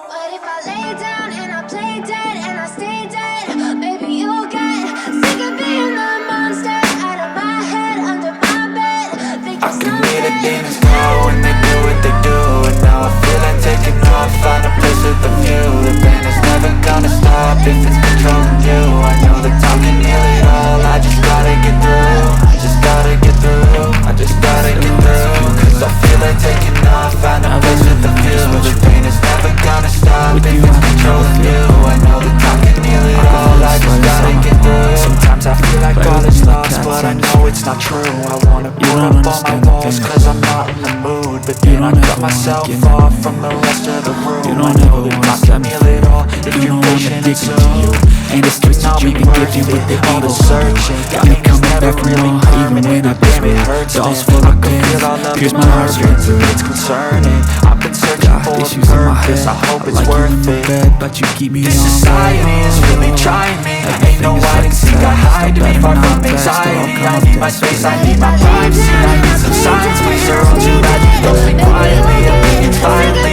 But if I lay down and I play dead and I stay dead, maybe you'll get sick of being the monster out of my head, under my bed. Think I you're can hear the something. demons call when they do what they do, and now I feel like taking off, find a place with a view. The pain is never gonna stop if it's controlling you. I know that time can heal it all, I just gotta get through. I just gotta get through, I just gotta get through. Cause I feel like taking off, find a place with a view. The pain is never gonna stop if it's controlling you. I know that time can heal it all, I just gotta get through. Sometimes I feel like all is lost, but I know it's not true. I wanna put up all my walls cause I'm not in the mood, but then I cut myself off from the rest of the room. I know that I can heal it all if you're patient and soon. And it's twisted, you can give you with the all the evil. searching got You me coming never back from really wrong, even when I've damn, been it hurts, dolls man. full I of can pins, feel all of pierce the my heart straight nerves, through. it's concerning. I've been searching Got for a issues in my purpose, head, I hope it's like you in worth my it. bed, but you keep me This on society is really trying me. Ain't no hide and seek, I hide to be far from anxiety. I need my space, I need my privacy, I need some silence. Please, you're all too bad, you love me quietly, opinions violently.